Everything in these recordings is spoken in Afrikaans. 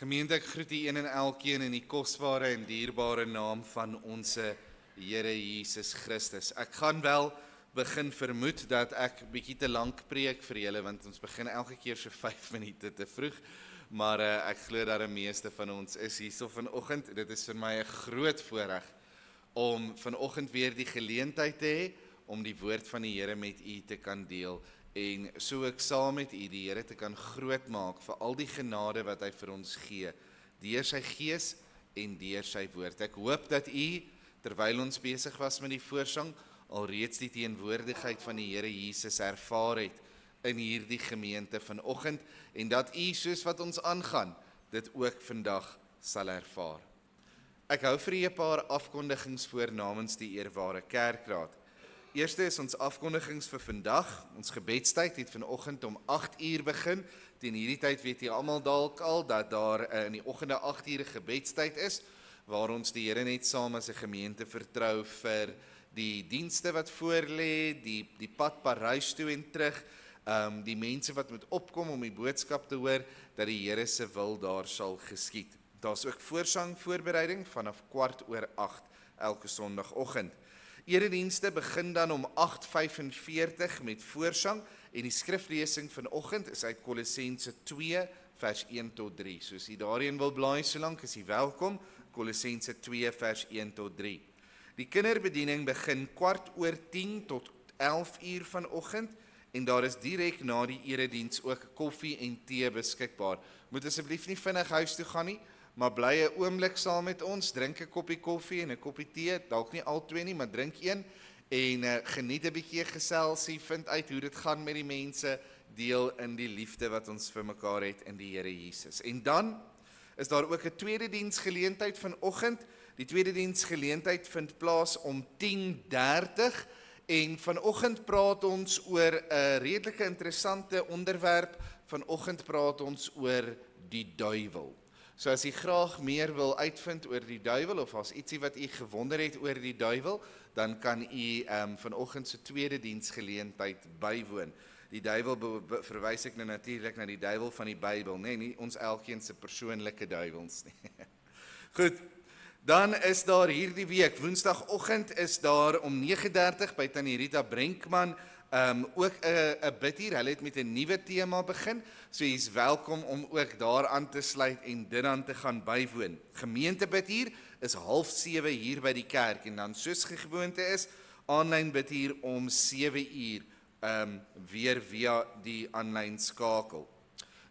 Gemeente, ek groet die een en elkeen in die kosbare en dierbare naam van ons Here Jesus Christus. Ek gaan wel begin vermoed dat ek bietjie te lank preek vir julle, want ons begin elke keer so 5 minute te vroeg, maar ek glo dat die meeste van ons is hierso vanoggend. Dit is vir my 'n groot voorreg om vanoggend weer die geleentheid te hê om die woord van die Here met u te kan deel. En so ek saam met u die Here te kan groot maak vir al die genade wat hy vir ons gee, deur sy gees en deur sy woord. Ek hoop dat u, terwyl ons besig was met die voorsang, alreeds die teenwoordigheid van die Here Jesus ervaar het in hierdie gemeente vanoggend, en dat u, soos wat ons aangaan, dit ook vandag sal ervaar. Ek hou vir u 'n paar afkondigings voor namens die eerware kerkraad. Eerste is ons afkondigings vir vandag. Ons gebedstyd het vanoggend om 8 uur begin. Teen hierdie tyd weet jy almal dalk al dat daar in die oggende 8 uur gebedstyd is, waar ons die Here net saam as 'n gemeente vertrou vir die dienste wat voorlê, die pad Parys toe en terug, die mense wat moet opkom om die boodskap te hoor, dat die Here se wil daar sal geskied. Daar's ook voorsang voorbereiding vanaf 7:15 elke Sondagoggend. Eredienste begin dan om 8:45 met voorsang, en die skriflesing vanoggend is uit Kolossense 2 vers 1 tot 3. So as jy daarin wil blaai solank, is jy welkom. Kolossense 2 vers 1 tot 3. Die kinderbediening begin 10:15 tot 11 uur vanoggend, en daar is direk na die erediens ook koffie en tee beskikbaar. Moet asseblief nie vinnig huis toe gaan nie, maar bly 'n oomblik saam met ons, drink 'n koppie koffie en 'n koppie tee, dalk nie al twee nie, maar drink een, en geniet 'n bietjie geselsie, vind uit hoe dit gaan met die mense, deel in die liefde wat ons vir mekaar het in die Here Jesus. En dan is daar ook 'n tweede diensgeleentheid vanoggend. Die tweede diensgeleentheid vind plaas om 10:30, en vanoggend praat ons oor 'n redelike interessante onderwerp. Vanoggend praat ons oor die duiwel. So as jy graag meer wil uitvind oor die duiwel, of as ietsie wat u gewonder het oor die duiwel, dan kan u vanoggend se tweede diensgeleentheid bywoon. Die duiwel verwys ek nou natuurlik na die duiwel van die Bybel, nie ons elkeen se persoonlike duiwels nie. Goed, dan is daar hierdie week, woensdagoggend is daar om 9:30 by Tannie Rita Brenkman, ook 'n bidtuur. Hulle het met 'n nuwe tema begin, so jy is welkom om ook daar aan te sluit en dit dan te gaan bywoon. Gemeentebidtuur is 6:30 hier by die kerk, en dan soos gewoonte is, aanlyn bidtuur om 7 uur, weer via die aanlyn skakel.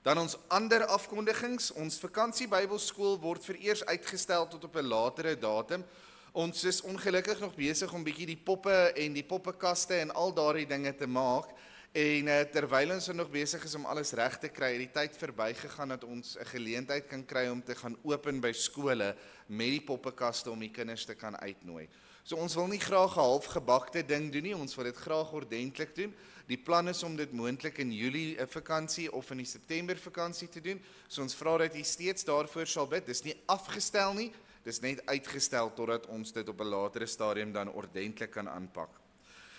Dan ons ander afkondigings. Ons vakansie Bybelskool word vereers uitgestel tot op 'n latere datum. Ons is ongelukkig nog besig om bietjie die poppe en die poppekaste en al daardie dinge te maak, en terwyl ons nog besig is om alles reg te kry, het die tyd verbygegaan dat ons 'n geleentheid kan kry om te gaan open by skole met die poppekaste om die kinders te kan uitnooi. So ons wil nie graag 'n halfgebakte ding doen nie, ons wil dit graag ordentlik doen. Die plan is om dit moontlik in Julie vakansie of in die September vakansie te doen. So ons vra dat jy steeds daarvoor sal bid. Dis nie afgestel nie, dis net uitgestel totdat ons dit op 'n latere stadium dan ordentlik kan aanpak.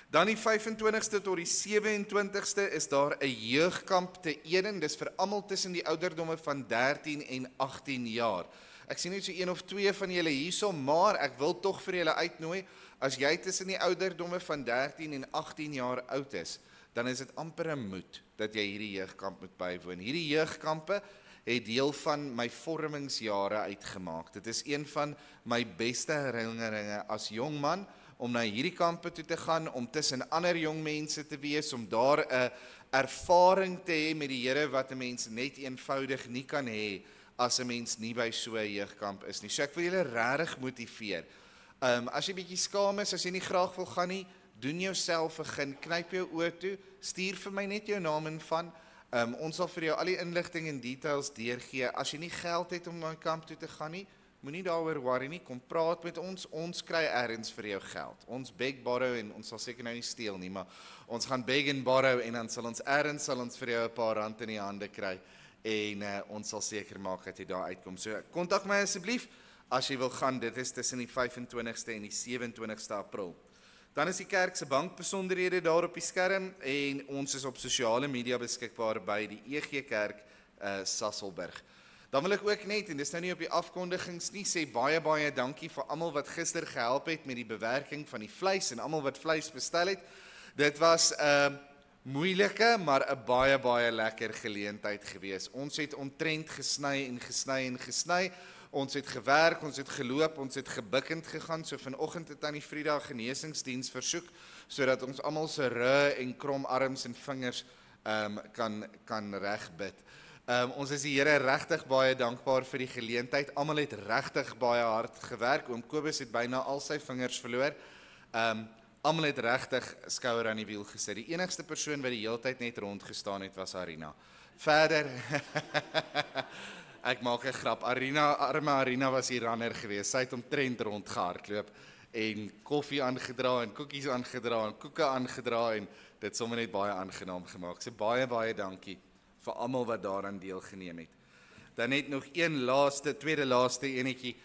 Dan die 25ste tot die 27ste is daar 'n jeugkamp te Eden. Dis vir almal tussen die ouderdomme van 13 en 18 jaar. Ek sien net so 1 of 2 van julle hierso, maar ek wil tog vir julle uitnooi, as jy tussen die ouderdomme van 13 en 18 jaar oud is, dan is dit amper 'n moet dat jy hierdie jeugkamp moet bywoon. Hierdie jeugkampe het deel van my vormingsjare uitgemaak. Dit is een van my beste herinneringe as jong man, om na hierdie kampe toe te gaan, om tussen ander jong mense te wees, om daar 'n ervaring te hê met die Here wat 'n mens net eenvoudig nie kan hê as 'n mens nie by so 'n jeugkamp is nie. So ek wil julle regtig motiveer. As jy bietjie skaam is, as jy nie graag wil gaan nie, doen jouself 'n gun, knyp jou oë toe, stuur vir my net jou naam en van. Ons sal vir jou al die inligting en details deurgee. As jy nie geld het om na 'n kamp toe te gaan nie, moenie daaroor worry nie, kom praat met ons, ons kry ergens vir jou geld. Ons beg, borrow, en ons sal seker nou nie steel nie, maar ons gaan beg en borrow, en dan sal ons ergens vir jou 'n paar rand in die hande kry, en ons sal seker maak dat jy daar uitkom. So kontak my asseblief as jy wil gaan. Dit is tussen die 25ste en die 27ste April. Dan is die kerk se bankbesonderhede daar op die skerm, en ons is op sosiale media beskikbaar by die EG Kerk Sasolburg. Dan wil ek ook net, en dis nou nie op die afkondigings nie, sê baie dankie vir almal wat gister gehelp het met die bewerking van die vleis en almal wat vleis bestel het. Dit was 'n moeilike, maar 'n baie lekker geleentheid gewees. Ons het omtrent gesny. Ons het gewerk, ons het geloop, ons het gebukkend gegaan. So vanoggend het Tannie Frida genesingsdiens versoek sodat ons almal se rug en krom arms en vingers kan regbid. Ons is die Here regtig baie dankbaar vir die geleentheid. Almal het regtig baie hard gewerk. Oom Kobus het byna al sy vingers verloor. Almal het regtig skouer aan die wiel gesit. Die enigste persoon wat die hele tyd net rondgestaan het was Arina. Verder ek maak 'n grap. Arme Arina was die runner geweest. Sy het omtrent rondgehardloop en koffie aangedra en koekies aangedra en koeke aangedra en dit sommer net baie aangenaam gemaak. So baie dankie vir almal wat daaraan deelgeneem het. Dan net nog tweede laaste enetjie.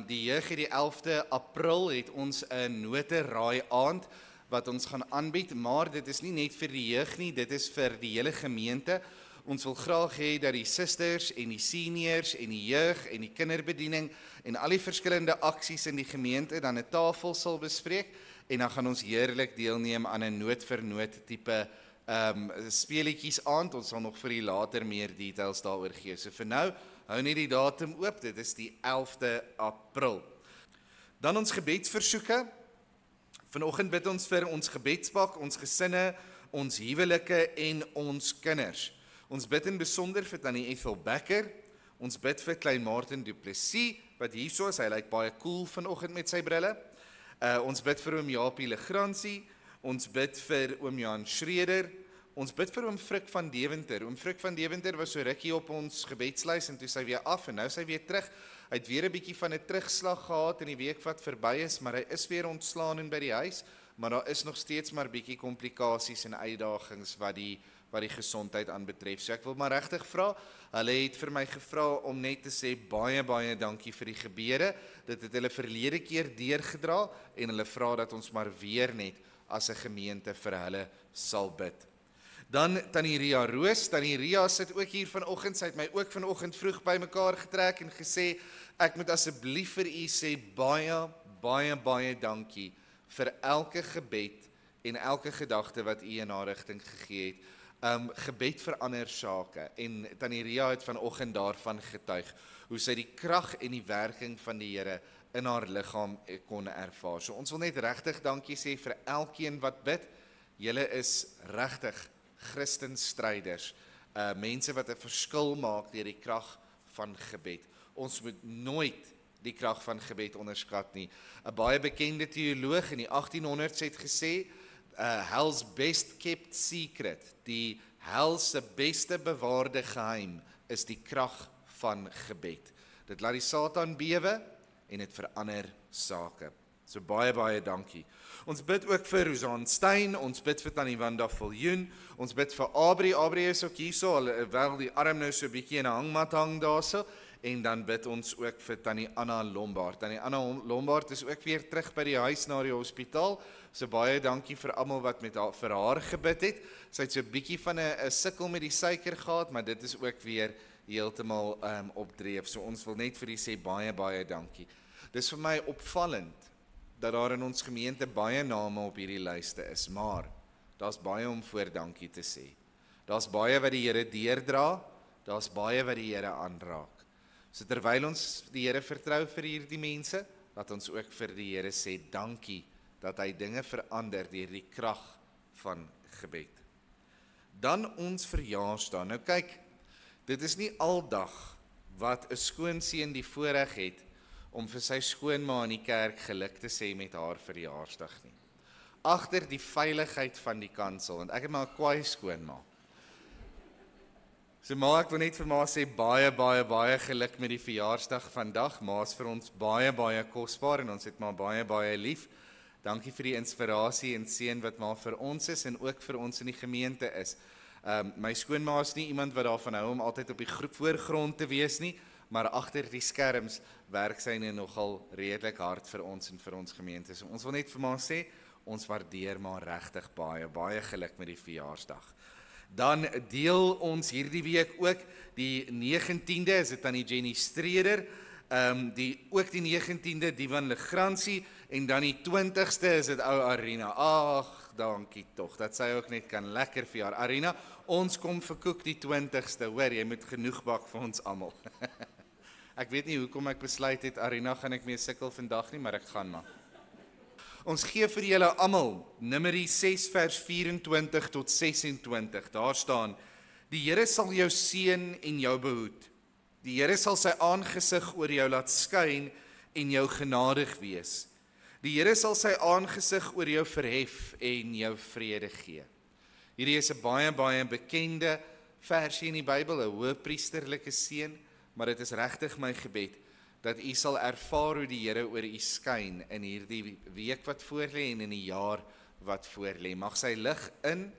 Die jeug het die 11de April het ons 'n noteraai aand wat ons gaan aanbied, maar dit is nie net vir die jeug nie, dit is vir die hele gemeente. Ons wil graag hê dat die susters en die seniors en die jeug en die kinderbediening en al die verskillende aksies in die gemeente dan 'n tafel sal bespreek en dan gaan ons heerlik deelneem aan 'n noot vir noot tipe speletjies aand. Ons sal nog vir u later meer details daaroor gee. So vir nou, hou net die datum oop, dit is die 11de April. Dan ons gebedsversoeke. Vanoggend bid ons vir ons gebedspak, ons gesinne, ons huwelike en ons kinders. Ons bid in besonder vir Tannie Ethel Becker. Ons bid vir Klein Martin Du Plessis, wat hierso is, hy lyk baie cool vanoggend met sy brille. Ons bid vir oom Japie Legrandsie. Ons bid vir oom Jan Schreder. Ons bid vir oom Frik van Deventer. Oom Frik van Deventer was so rukkie op ons gebedslys en toe sy weer af en nou sy weer terug. Hy het weer 'n bietjie van 'n terugslag gehad in die week wat verby is, maar hy is weer ontslaan en by die huis, maar daar is nog steeds maar bietjie komplikasies en uitdagings wat die gesondheid aanbetref. So ek wil maar regtig vra, hulle het vir my gevra om net te sê baie dankie vir die gebede. Dit het hulle verlede keer deurgedra en hulle vra dat ons maar weer net as 'n gemeente vir hulle sal bid. Dan Tannie Ria Roos. Tannie Ria sit ook hier vanoggend. Sy het my ook vanoggend vroeg bymekaar getrek en gesê ek moet asseblief vir u sê baie dankie vir elke gebed en elke gedagte wat u in haar rigting gegee het. Gebed vir ander sake en Tannie Ria het vanoggend daarvan getuig hoe sy die krag en die werking van die Here in haar liggaam kon ervaar. So ons wil net regtig dankie sê vir elkeen wat bid. Julle is regtig Christenstryders, mense wat 'n verskil maak deur die krag van gebed. Ons moet nooit die krag van gebed onderskat nie. 'n Baie bekende teoloog in die 1800s het gesê, hell's best kept secret, die hel se beste bewaarde geheim is die krag van gebed. Dit laat die Satan bewe en dit verander sake. So baie dankie. Ons bid ook vir Rosan Stein, ons bid vir Tannie Wanda Viljoen, ons bid vir Abri is ook hierso, alhoewel die arm nou so 'n bietjie in 'n hangmat hang daarso, en dan bid ons ook vir Tannie Anna Lombard. Tannie Anna Lombard is ook weer terug by die huis na die hospitaal, so baie dankie vir almal wat vir haar gebid het. Sy het so 'n bietjie van 'n sukkel met die suiker gehad, maar dit is ook weer heeltemal opdreef. So ons wil net vir u sê baie dankie. Dis vir my opvallend dat daar in ons gemeente baie name op hierdie lyste is, maar daar's baie om voor dankie te sê. Daar's baie wat die Here deurdra, daar's baie wat die Here aanraak. So terwyl ons die Here vertrou vir hierdie mense, laat ons ook vir die Here sê dankie dat hy dinge verander deur die krag van gebed. Dan ons verjaarsdag. Nou kyk, dit is nie aldag wat 'n skoonseun die voorreg het om vir sy skoonma in die kerk geluk te sê met haar verjaarsdag nie. Agter die veiligheid van die kansel, want ek het maar 'n kwaai skoonma. So ma, ek wil net vir ma sê baie geluk met die verjaarsdag vandag. Ma is vir ons baie kosbaar en ons het maar baie lief. Dankie vir die inspirasie en seën wat maar vir ons is en ook vir ons in die gemeente is. My skoonma is nie iemand wat daarvan hou om altyd op die voorgrond te wees nie, maar agter die skerms werk sy nogal redelik hard vir ons en vir ons gemeente. So ons wil net vir maar sê, ons waardeer maar regtig baie geluk met die verjaarsdag. Dan deel ons hierdie week ook die 19de, is dit aan die Jenny Streder, ook die 19de, die van Legrandsie, en dan die 20ste is dit ou Arina. Ag, dankie tog, dat sy ook net kan lekker vir haar. Arina, ons kom vir koek die 20ste, hoor, jy moet genoeg bak vir ons almal. Ek weet nie hoekom ek besluit het, Arina gaan ek mee sukkel vandag nie, maar ek gaan maar. Ons gee vir julle almal, Numeri 6 vers 24 tot 26, daar staan, die Here sal jou seën en jou behoed. Die Here sal sy aangesig oor jou laat skyn en jou genadig wees. Die Here sal sy aangesig oor jou verhef en jou vrede gee. Hierdie is 'n baie bekende versie in die Bybel, 'n hoëpriesterlike seën, maar dit is regtig my gebed dat u sal ervaar hoe die Here oor u skyn in hierdie week wat voorlê en in die jaar wat voorlê. Mag sy lig in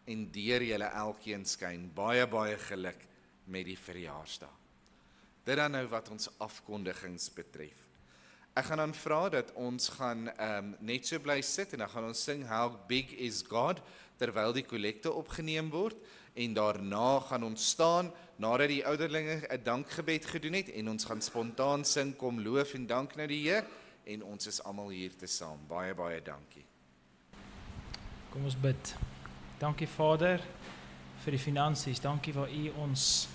en deur julle elkeen skyn. Baie geluk met die verjaarsdag. Dit dan nou wat ons afkondigings betref. Ek gaan dan vra dat ons gaan net so bly sit en dan gaan ons sing How Big Is God terwyl die kollekte opgeneem word en daarna gaan ons staan nadat die ouderlinge 'n dankgebed gedoen het en ons gaan spontaan sing Kom loof en dank nou die Heer en ons is almal hier te saam. Baie dankie. Kom ons bid. Dankie Vader vir die finansies. Dankie waar u ons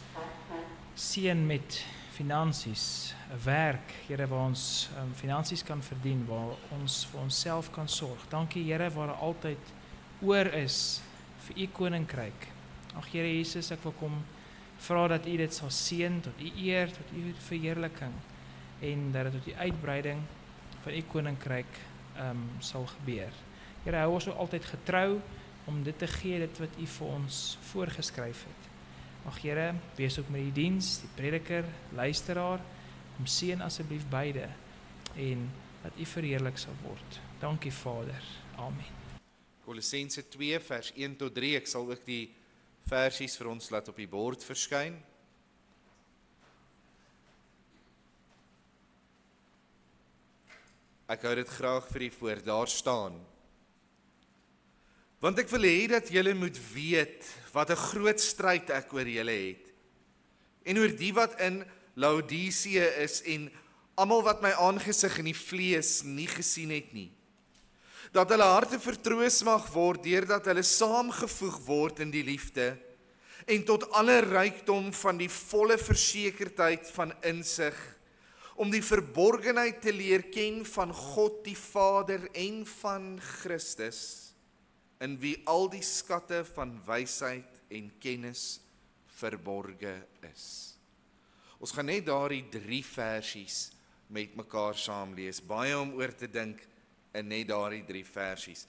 seën met finansies, 'n werk, Here, waar ons finansies kan verdien, waar ons vir onsself kan sorg. Dankie Here waar daar altyd oor is vir u koninkryk. Ag Here Jesus, ek wil kom vra dat u dit sal seën tot u eer, tot u verheerliking en dat dit tot die uitbreiding van u koninkryk sal gebeur. Here, hou ons altyd getrou om dit te gee, dit wat u vir ons voorgeskryf het. Mag Here, wees ook met die diens, die prediker, luisteraar, kom seën asseblief beide en dat u verheerlik sal word. Dankie Vader. Amen. Kolossense 2 vers 1 tot 3, ek sal ook die versies vir ons laat op die bord verskyn. Ek hou dit graag vir u voor, daar staan. Want ek wil hê dat julle moet weet wat 'n groot stryd ek oor julle het. En oor die wat in Laodicea is en almal wat my aangesig in die vlees nie gesien het nie. Dat hulle harte vertroos mag word deurdat hulle saamgevoeg word in die liefde en tot alle rykdom van die volle versekerdheid van insig om die verborgenheid te leer ken van God die Vader en van Christus, in wie al die skatte van wysheid en kennis verborge is. Ons gaan net daardie 3 versies met mekaar saam lees. Baie om oor te dink in net daardie 3 versies.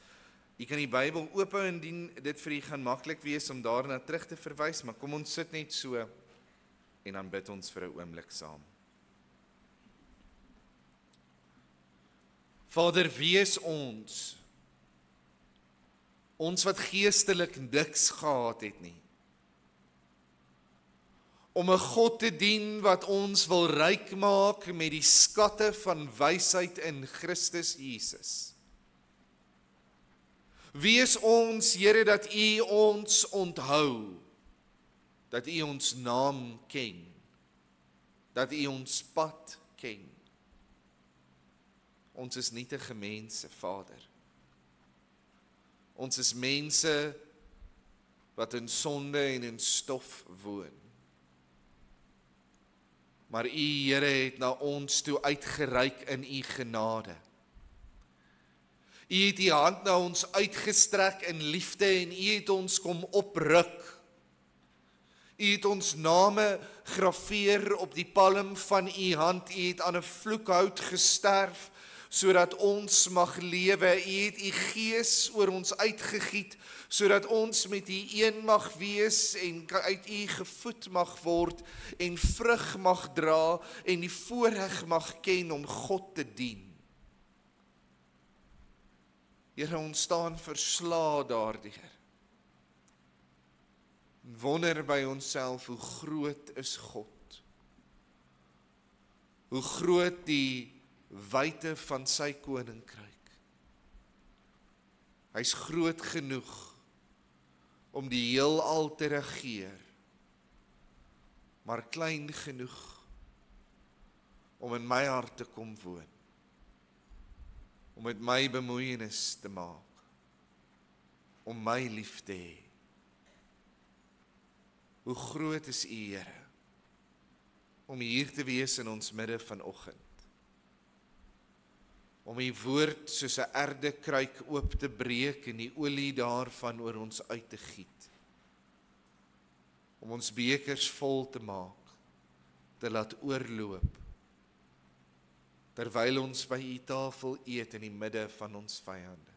Jy kan die Bybel oophou indien dit vir u gaan maklik wees om daarna terug te verwys, maar kom ons sit net so en dan bid ons vir 'n oomblik saam. Vader, wees ons wat geestelik niks gehad het nie, om 'n God te dien wat ons wil ryk maak met die skatte van wysheid in Christus Jesus. Wees ons, Here, dat u ons onthou, dat u ons naam ken, dat u ons pad ken. Ons is nietige mense, Vader. Ons is mense wat in sonde en in stof woon. Maar u, Here, het na ons toe uitgereik in u genade. U het u hand na ons uitgestrek in liefde en u het ons kom opruk. U het ons name graveer op die palm van u hand. U het aan 'n vloekhout gesterf sodat ons mag lewe. U het u gees oor ons uitgegiet sodat ons met u een mag wees en uit u gevoed mag word en vrug mag dra en die voorreg mag ken om God te dien. Here, ons staan verslae daardeur. En wonder by onsself, hoe groot is God? Hoe groot die wyte van sy koninkryk. Hy's groot genoeg om die heelal te regeer, maar klein genoeg om in my hart te kom woon, om met my bemoeienis te maak, om my lief te hê. Hoe groot is U, Here, om hier te wees in ons midde vanoggend, om U woord soos 'n erdekruik oop te breek en die olie daarvan oor ons uit te giet, om ons bekers vol te maak, te laat oorloop, terwyl ons by U tafel eet in die midde van ons vyande.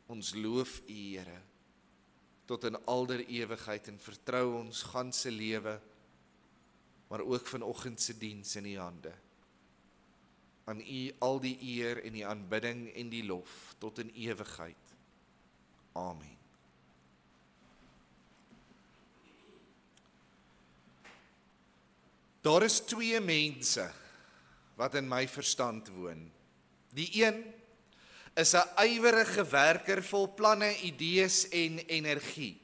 Ons loof U, Here, tot in alder ewigheid en vertrou ons ganse lewe, maar ook vanoggend se diens in U hande. Aan U al die eer en die aanbidding en die lof tot in ewigheid. Amen. Daar is twee mense wat in my verstand woon. Die een is 'n ywerige werker vol planne, idees en energie.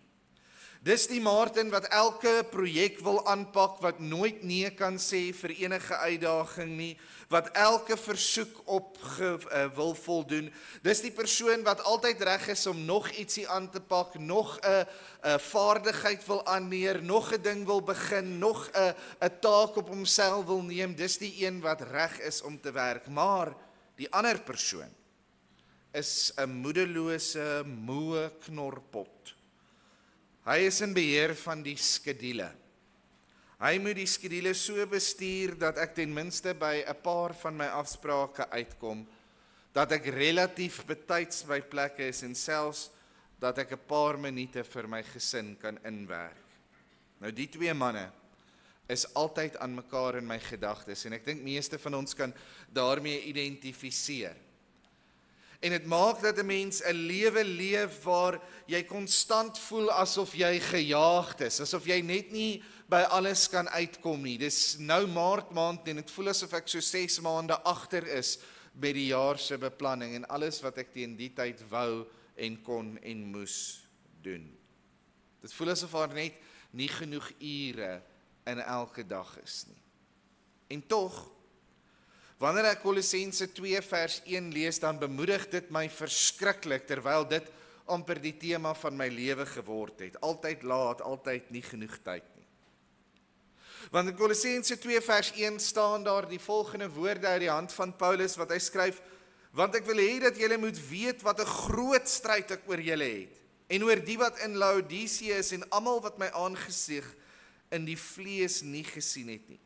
Dis die Martin wat elke projek wil aanpak, wat nooit nee kan sê vir enige uitdaging nie, wat elke versoek wil voldoen. Dis die persoon wat altyd reg is om nog ietsie aan te pak, nog 'n vaardigheid wil aanleer, nog 'n ding wil begin, nog 'n taak op homself wil neem. Dis die een wat reg is om te werk. Maar die ander persoon is 'n moedelose, moe knorpot. Hy is in beheer van die skedule. Hy moet die skedule so bestuur dat ek ten minste by 'n paar van my afsprake uitkom, dat ek relatief betyds by plekke is en selfs dat ek 'n paar minute vir my gesin kan inwerk. Nou die twee manne is altyd aan mekaar in my gedagtes en ek dink meeste van ons kan daarmee identifiseer. En dit maak dat 'n mens 'n lewe leef waar jy konstant voel asof jy gejaagd is, asof jy net nie by alles kan uitkom nie. Dis nou Maart maand en dit voel asof ek so 6 maande agter is by die jaar se beplanning en alles wat ek teen die tyd wou en kon en moes doen. Dit voel asof daar net nie genoeg ure in elke dag is nie. En tog, wanneer ek Kolossense 2 vers 1 lees, dan bemoedig dit my verskriklik, terwyl dit amper die tema van my lewe geword het. Altyd laat, altyd nie genoeg tyd nie. Want in Kolossense 2 vers 1 staan daar die volgende woorde uit die hand van Paulus, wat hy skryf: want ek wil hê dat julle moet weet wat 'n groot stryd ek oor julle het, en oor die wat in Laodicea is, en almal wat my aangesig in die vlees nie gesien het nie.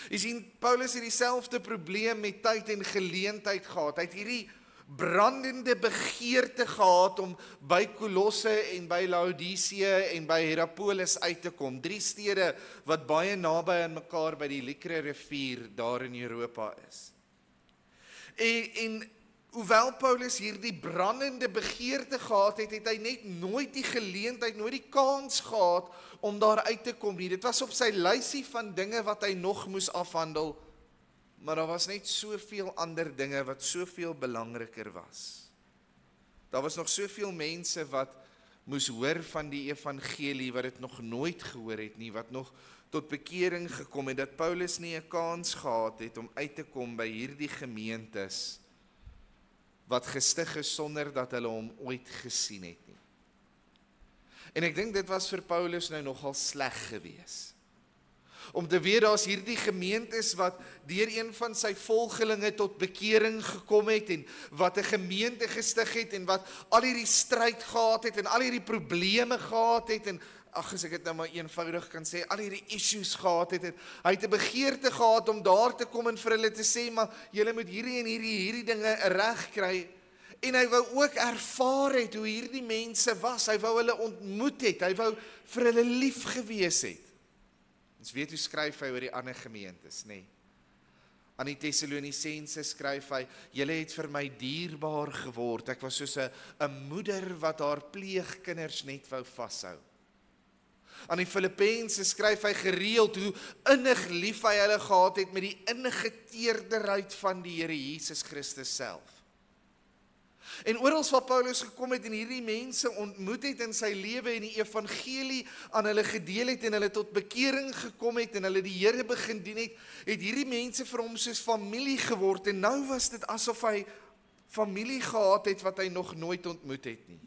Jy sien, Paulus het dieselfde probleem met tyd en geleentheid gehad. Hy het hierdie brandende begeerte gehad om by Kolosse en by Laodicea en by Hierapolis uit te kom. 3 stede wat baie naby aan mekaar by die Liekre rivier daar in Europa is. En hoewel Paulus hierdie brandende begeerte gehad het, het hy net nooit die geleentheid, nooit die kans gehad om daar uit te kom nie. Dit was op sy lysie van dinge wat hy nog moes afhandel, maar daar was net soveel ander dinge wat soveel belangriker was. Daar was nog soveel mense wat moes hoor van die evangelie, wat dit nog nooit gehoor het nie, wat nog tot bekering gekom het, dat Paulus nie 'n kans gehad het om uit te kom by hierdie gemeentes, wat gestig is sonder dat hulle hom ooit gesien het nie. En ek dink dit was vir Paulus nou nogal sleg gewees. Om te weet, daar's hierdie gemeentes wat deur een van sy volgelinge tot bekering gekom het en wat 'n gemeente gestig het en wat al hierdie stryd gehad het en al hierdie probleme gehad het en as ek dit nou maar eenvoudig kan sê, al hierdie issues gehad het. Hy het 'n begeerte gehad om daar te kom en vir hulle te sê, maar julle moet hierdie en hierdie dinge reg kry. En hy wou ook ervaar het hoe hierdie mense was. Hy wou hulle ontmoet het. Hy wou vir hulle lief gewees het. Ons weet hoe skryf hy oor die ander gemeentes, nê? Aan die Tessalonisense skryf hy: julle het vir my dierbaar geword. Ek was soos 'n moeder wat haar pleegkinders net wou vashou. Aan die Filippense skryf hy gereeld hoe innig lief hy hulle gehad het met die innige teerderheid van die Here Jesus Christus self. En oral waar Paulus gekom het en hierdie mense ontmoet het in sy lewe en die evangelie aan hulle gedeel het en hulle tot bekering gekom het en hulle die Here begin dien het, het hierdie mense vir hom soos familie geword en nou was dit asof hy familie gehad het wat hy nog nooit ontmoet het nie.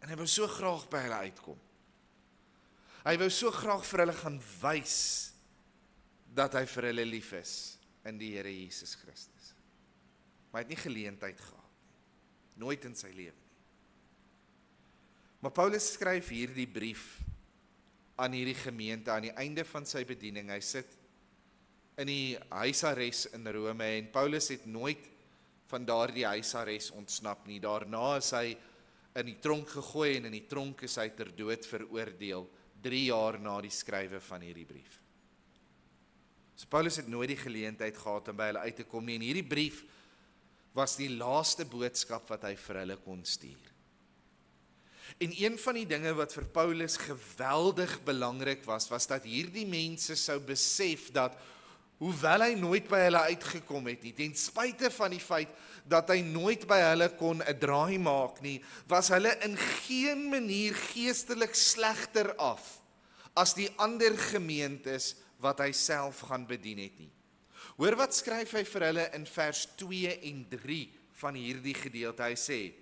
En hy wou so graag by hulle uitkom. Hy wou so graag vir hulle gaan wys dat hy vir hulle lief is in die Here Jesus Christus. Maar hy het nie geleentheid gehad nie. Nooit in sy lewe nie. Maar Paulus skryf hierdie brief aan hierdie gemeente aan die einde van sy bediening. Hy sit in die huisarrest in Rome en Paulus het nooit van daardie huisarrest ontsnap nie. Daarna is hy in die tronk gegooi en in die tronk is hy ter dood veroordeel 3 jaar na die skrywe van hierdie brief. So Paulus het nooit die geleentheid gehad om by hulle uit te kom nie en hierdie brief was die laaste boodskap wat hy vir hulle kon stuur. En een van die dinge wat vir Paulus geweldig belangrik was dat hierdie mense sou besef dat, hoewel hy nooit by hulle uitgekom het nie, ten spyte van die feit dat hy nooit by hulle kon 'n draai maak nie, was hulle in geen manier geestelik slegter af as die ander gemeentes wat hy self gaan bedien het nie. Hoor wat skryf hy vir hulle in vers 2 en 3 van hierdie gedeelte. Hy sê,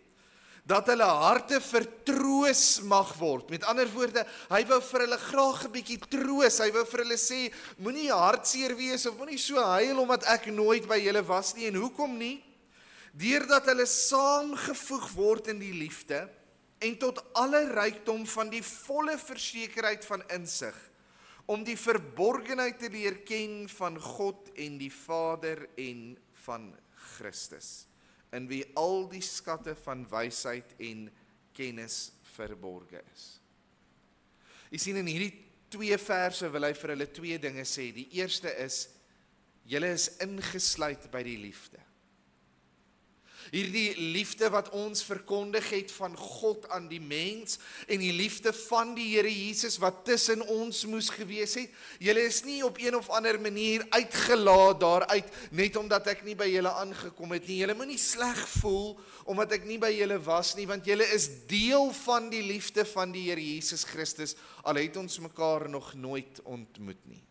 dat hulle harte vertroos mag word. Met ander woorde, hy wou vir hulle graag 'n bietjie troos. Hy wou vir hulle sê, moenie hartseer wees of moenie so huil omdat ek nooit by julle was nie. En hoekom nie? Deurdat hulle saamgevoeg word in die liefde en tot alle rykdom van die volle versekerheid van insig, om die verborgenheid te leer ken van God en die Vader en van Christus, in wie al die skatte van wysheid en kennis verborge is. Jy sien, in hierdie 2 verse wil hy vir hulle 2 dinge sê. Die eerste is, julle is ingesluit by die liefde. Hierdie liefde wat ons verkondig het van God aan die mens en die liefde van die Here Jesus wat tussen ons moes gewees het. Julle is nie op een of ander manier uitgelaat daaruit net omdat ek nie by julle aangekom het nie. Julle moet nie sleg voel omdat ek nie by julle was nie, want julle is deel van die liefde van die Here Jesus Christus, al het ons mekaar nog nooit ontmoet nie.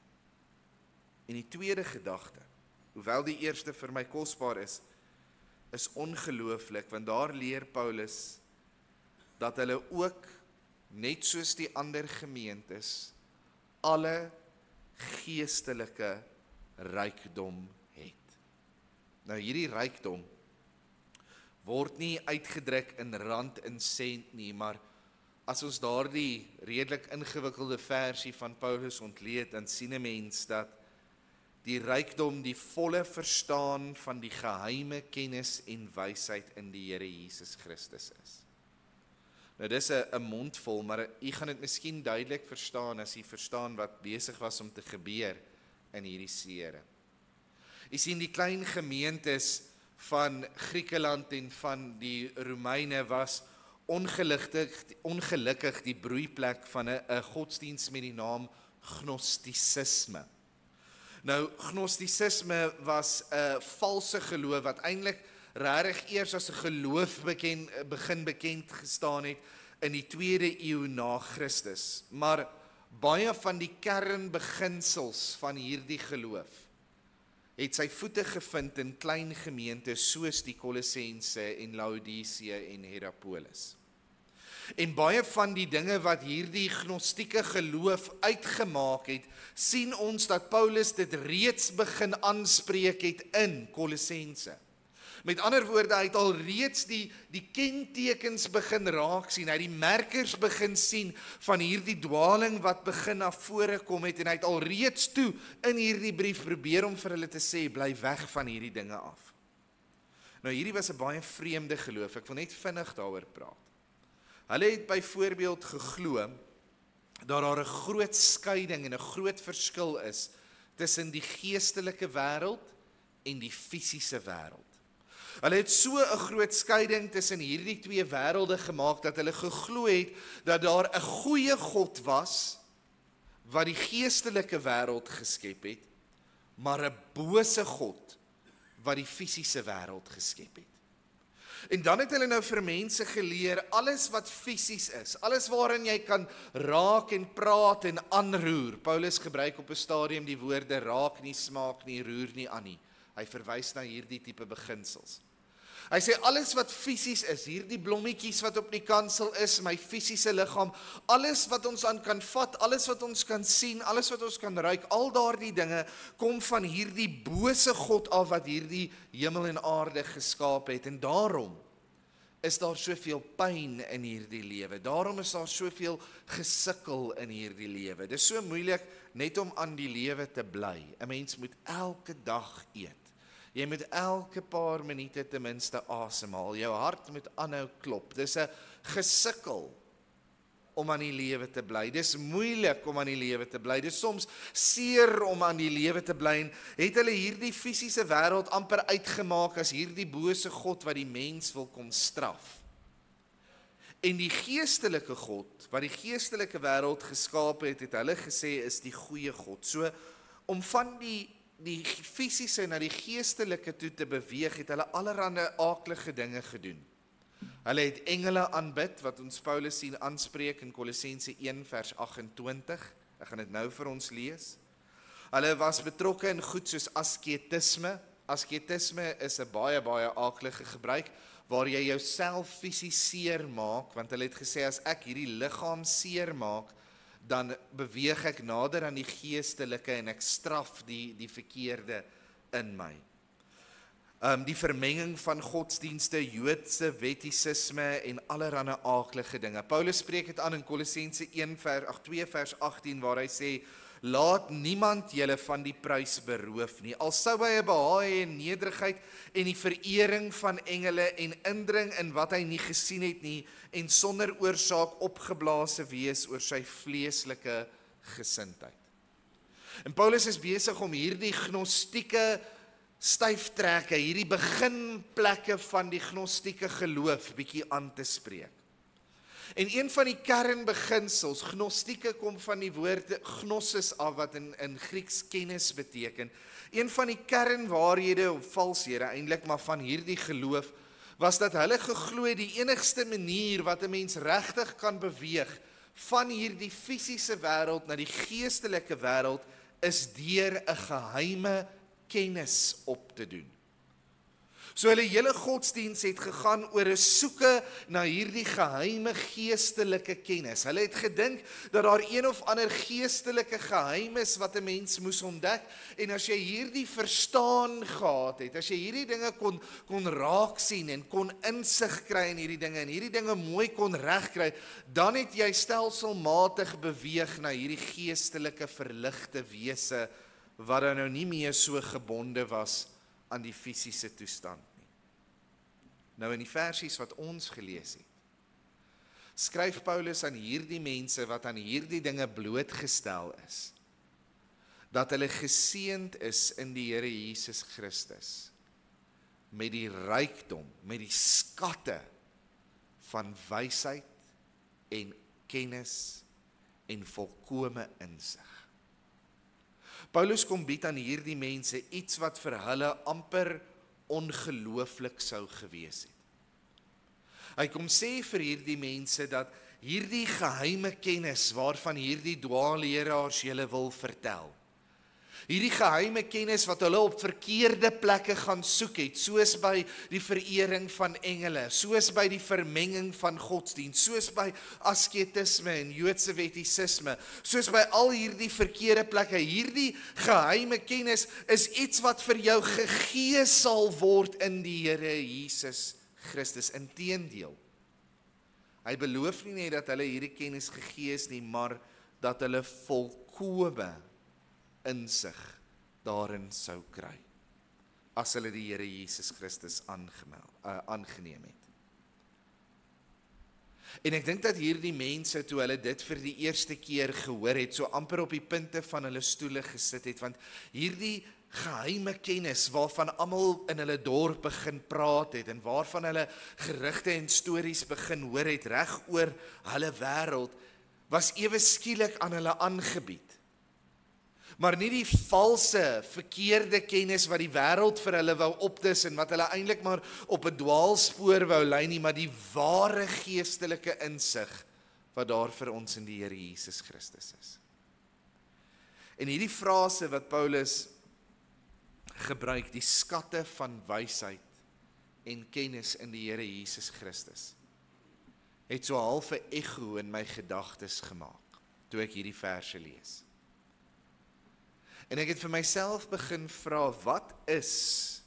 En die tweede gedagte, hoewel die eerste vir my kosbaar is ongelooflik, want daar leer Paulus dat hulle ook, net soos die ander gemeentes, alle geestelike rykdom het. Nou hierdie rykdom word nie uitgedruk in rand en sent nie, maar as ons daardie redelik ingewikkelde versie van Paulus ontleed, dan sien 'n mens dat die rykdom, die volle verstaan van die geheime kennis en wysheid in die Here Jesus Christus is. Nou dis 'n mondvol, maar jy gaan dit miskien duidelik verstaan as jy verstaan wat besig was om te gebeur in hierdie seere. Jy sien, die klein gemeentes van Griekeland en van die Romeine was ongelukkig die broeiplek van 'n godsdienst met die naam gnostisisme. Nou, gnostisisme was 'n valse geloof wat eintlik regtig eers as 'n geloof begin bekend gestaan het in die 2de eeu na Christus. Maar baie van die kernbeginsels van hierdie geloof het sy voete gevind in klein gemeentes soos die Kolossense en Laodicea en Hierapolis. En baie van die dinge wat hierdie gnostieke geloof uitgemaak het, sien ons dat Paulus dit reeds begin aanspreek het in Kolossense. Met ander woorde, hy het al reeds die kentekens begin raak sien, hy het die merkers begin sien van hierdie dwaling wat begin na vore kom het, en hy het al reeds toe in hierdie brief probeer om vir hulle te sê, bly weg van hierdie dinge af. Nou hierdie was 'n baie vreemde geloof, ek wil net vinnig daaroor praat. Hulle het byvoorbeeld geglo dat daar 'n groot skeiding en 'n groot verskil is tussen die geestelike wêreld en die fisiese wêreld. Hulle het so 'n groot skeiding tussen hierdie 2 wêrelde gemaak dat hulle geglo het dat daar 'n goeie God was wat die geestelike wêreld geskep het, maar 'n bose God wat die fisiese wêreld geskep het. En dan het hulle nou vir mense geleer, alles wat fisies is, alles waarin jy kan raak en praat en aanroer. Paulus gebruik op 'n stadium die woorde raak nie, smaak nie, roer nie aan nie. Hy verwys na hierdie tipe beginsels. Hy sê alles wat fisies is, hierdie blommetjies wat op die kansel is, my fisiese liggaam, alles wat ons aan kan vat, alles wat ons kan sien, alles wat ons kan ruik, al daardie dinge kom van hierdie bose God af wat hierdie hemel en aarde geskaap het. En daarom is daar soveel pyn in hierdie lewe. Daarom is daar soveel gesukkel in hierdie lewe. Dit is so moeilik net om aan die lewe te bly. 'n Mens moet elke dag eet. Jy moet elke paar minute ten minste asemhaal. Jou hart moet aanhou klop. Dis 'n gesukkel om aan die lewe te bly. Dis moeilik om aan die lewe te bly. Dis soms seer om aan die lewe te bly. En het hulle hierdie fisiese wêreld amper uitgemaak as hierdie bose God wat die mens wil kom straf. En die geestelike God, wat die geestelike wêreld geskaap het, het hulle gesê is die goeie God. So, om van die fisiese na die geestelike toe te beweeg, het hulle allerhande aaklige dinge gedoen. Hulle het engele aanbid, wat ons Paulus sien aanspreek in Kolossense 1 vers 28. Ek gaan dit nou vir ons lees. Hulle was betrokke in goed soos asketisme. Asketisme is 'n baie aaklige gebruik, waar jy jouself fisies seer maak, want hulle het gesê, as ek hierdie liggaam seer maak, dan beweeg ek nader aan die geestelike en ek straf die verkeerde in my. Die vermenging van godsdienste, Joodse wettisisme en allerhande aaklige dinge. Paulus spreek dit aan in Kolossense 2 vers 18 waar hy sê, laat niemand julle van die prys beroof nie, al sou hy 'n behae en nederigheid en die verering van engele en indring in wat hy nie gesien het nie en sonder oorsaak opgeblaase wees oor sy vleeslike gesindheid. En Paulus is besig om hierdie gnostieke styftrekke, hierdie beginplekke van die gnostieke geloof bietjie aan te spreek. En een van die kernbeginsels, gnostieke kom van die woord gnosis af, wat in Grieks kennis beteken. Een van die kernwaarhede of valshede, eintlik maar van hierdie geloof, was dat hulle geglo het die enigste manier wat 'n mens regtig kan beweeg van hierdie fisiese wêreld na die geestelike wêreld is deur 'n geheime kennis op te doen. So hulle hele godsdiens het gegaan oor 'n soeke na hierdie geheime geestelike kennis. Hulle het gedink dat daar een of ander geestelike geheim is wat 'n mens moes ontdek, en as jy hierdie verstaan gehad het, as jy hierdie dinge kon raak sien en kon insig kry in hierdie dinge en hierdie dinge mooi kon regkry, dan het jy stelselmatig beweeg na hierdie geestelike verligte wese wat dan nou nie meer so gebonde was aan die fisiese toestand nie. Nou in die versies wat ons gelees het, skryf Paulus aan hierdie mense wat aan hierdie dinge blootgestel is, dat hulle geseënd is in die Here Jesus Christus, met die rykdom, met die skatte van wysheid en kennis en volkome insig. Paulus kom bied aan hierdie mense iets wat vir hulle amper ongelooflik sou gewees het. Hy kom sê vir hierdie mense dat hierdie geheime kennis waarvan hierdie dwaalleraars julle wil vertel, hierdie geheime kennis wat hulle op verkeerde plekke gaan soek het, soos by die verering van engele, soos by die vermenging van godsdienst, soos by asketisme en Joodse wettisisme, soos by al hierdie verkeerde plekke, hierdie geheime kennis is iets wat vir jou gegee sal word in die Here Jesus Christus. Inteendeel, hy beloof nie net dat hulle hierdie kennis gegee is nie, maar dat hulle volkome insig daarin sou kry, as hulle die Here Jesus Christus aangeneem het. En ek dink dat hierdie mense, toe hulle dit vir die eerste keer gehoor het, so amper op die punte van hulle stoele gesit het, want hierdie geheime kennis waarvan almal in hulle dorp begin praat het, en waarvan hulle gerugte en stories begin hoor het, reg oor hulle wêreld, was ewe skielik aan hulle aangebied. Maar nie die valse, verkeerde kennis wat die wêreld vir hulle wou opdis en wat hulle eintlik maar op 'n dwaalspoor wou lei nie, maar die ware geestelike insig wat daar vir ons in die Here Jesus Christus is. En hierdie frase wat Paulus gebruik, die skatte van wysheid en kennis in die Here Jesus Christus, het so half 'n ekho in my gedagtes gemaak, toe ek hierdie verse lees. En ek het vir myself begin vra, wat is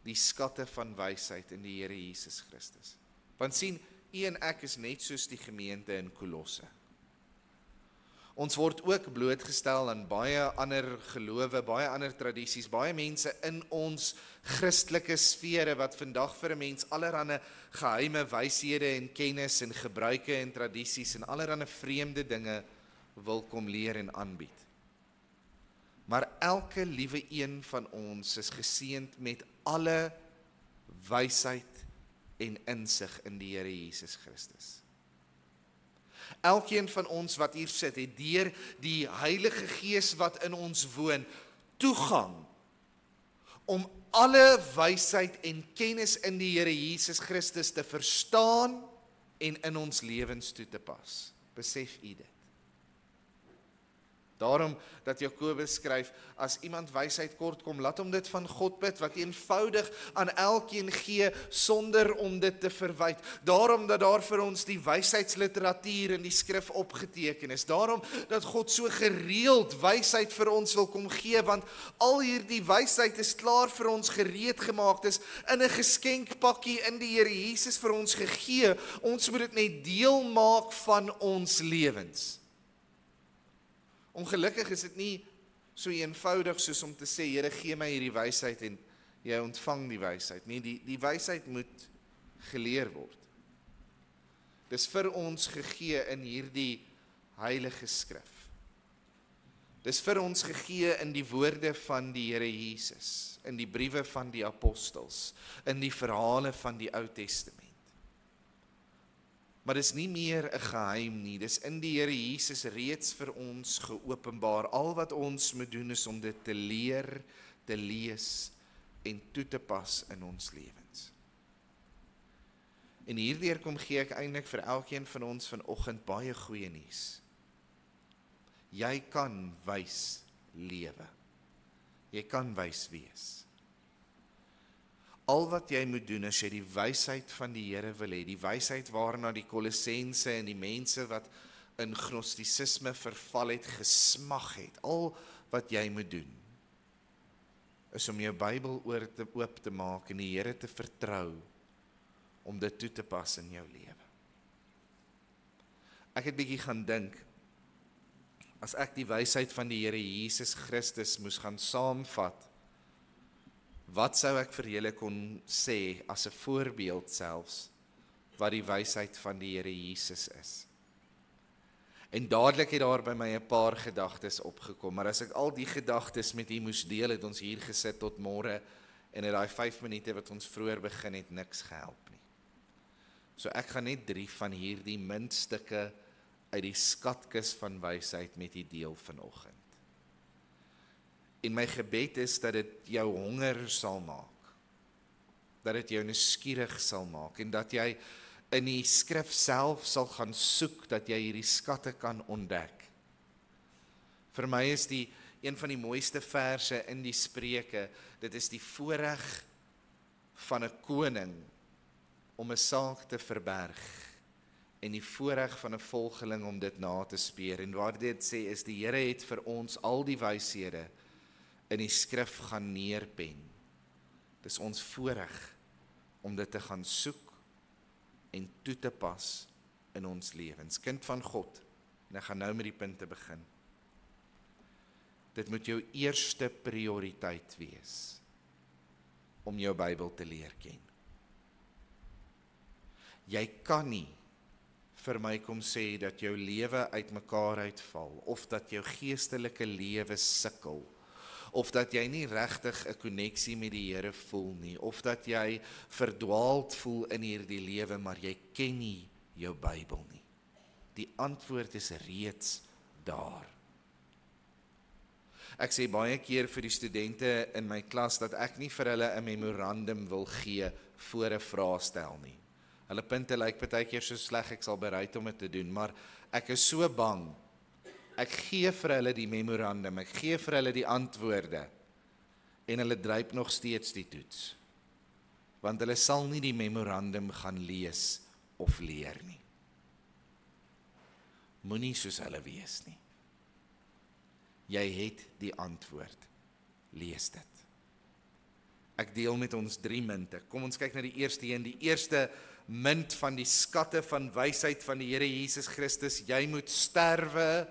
die skatte van wysheid in die Here Jesus Christus? Want sien, u en ek is net soos die gemeente in Kolosse. Ons word ook blootgestel aan baie ander gelowe, baie ander tradisies, baie mense in ons Christelike sfere wat vandag vir 'n mens allerlei geheime wyshede en kennis en gebruike en tradisies en allerlei vreemde dinge wil kom leer en aanbied. Maar elke liewe een van ons is geseënd met alle wysheid en insig in die Here Jesus Christus. Elkeen van ons wat hier sit, het deur die Heilige Gees wat in ons woon, toegang om alle wysheid en kennis in die Here Jesus Christus te verstaan en in ons lewens toe te pas. Besef u dit? Daarom dat Jakobus skryf, as iemand wysheid kort kom, laat hom dit van God bid, wat eenvoudig aan elkeen gee, sonder om dit te verwyd. Daarom dat daar vir ons die wysheidsliteratuur in die skrif opgeteken is. Daarom dat God so gereeld wysheid vir ons wil kom gee, want al hierdie wysheid is klaar vir ons gereed gemaak, dis in 'n geskenkpakkie in die Here Jesus vir ons gegee. Ons moet dit net deel maak van ons lewens. Ongelukkig is dit nie so eenvoudig soos om te sê, Here, gee my hierdie wysheid en jy ontvang die wysheid. Nee, die wysheid moet geleer word. Dis vir ons gegee in hierdie heilige skrif. Dis vir ons gegee in die woorde van die Here Jesus, in die briewe van die apostels, in die verhale van die Ou Testament. Maar dis nie meer 'n geheim nie, dis in die Here Jesus reeds vir ons geopenbaar. Al wat ons moet doen is om dit te leer, te lees en toe te pas in ons lewens. En hierdeur kom gee ek eintlik vir elkeen van ons vanoggend baie goeie nuus. Jy kan wys lewe. Jy kan wys wees. Al wat jy moet doen as jy die wysheid van die Here wil hê, die wysheid waarna die Kolossense en die mense wat in gnostisisme verval het, gesmag het, al wat jy moet doen, is om jou Bybel oop te maak en die Here te vertrou, om dit toe te pas in jou lewe. Ek het bietjie gaan dink, as ek die wysheid van die Here Jesus Christus moes gaan saamvat, wat sou ek vir julle kon sê as 'n voorbeeld selfs, wat die wysheid van die Here Jesus is? En dadelik het daar by my 'n paar gedagtes opgekom, maar as ek al die gedagtes met u moes deel, het ons hier gesit tot môre, en in daai 5 minute wat ons vroeër begin het, niks gehelp nie. So ek gaan net 3 van hierdie muntstukke uit die skatkis van wysheid met u deel vanoggend. En my gebed is dat dit jou honger sal maak, dat dit jou nuuskierig sal maak, en dat jy in die skrif self sal gaan soek, dat jy hierdie skatte kan ontdek. Vir my is een van die mooiste verse in die Spreuke, dit is die voorreg van 'n koning om 'n saak te verberg, en die voorreg van 'n volgeling om dit na te speur. En waar dit sê is, die Here het vir ons al die wyshede in die skrif gaan neerpen. Dis ons voorreg om dit te gaan soek en toe te pas in ons lewens. Kind van God, en ek gaan nou met die punte begin. Dit moet jou eerste prioriteit wees om jou Bybel te leer ken. Jy kan nie vir my kom sê dat jou lewe uitmekaar uitval, of dat jou geestelike lewe sukkel, of dat jy nie regtig 'n koneksie met die Here voel nie, of dat jy verdwaald voel in hierdie lewe, maar jy ken nie jou Bybel nie. Die antwoord is reeds daar. Ek sê baie keer vir die studente in my klas dat ek nie vir hulle 'n memorandum wil gee voor 'n vraestel nie. Hulle punte lyk baie keer so sleg, ek sal bereid om dit te doen, maar ek is so bang. Ek gee vir hulle die memorandum, ek gee vir hulle die antwoorde en hulle dryp nog steeds die toets. Want hulle sal nie die memorandum gaan lees of leer nie. Moenie soos hulle wees nie. Jy het die antwoord. Lees dit. Ek deel met ons 3 munte. Kom ons kyk na die eerste een. Die eerste munt van die skatte van wysheid van die Here Jesus Christus. Jy moet sterwe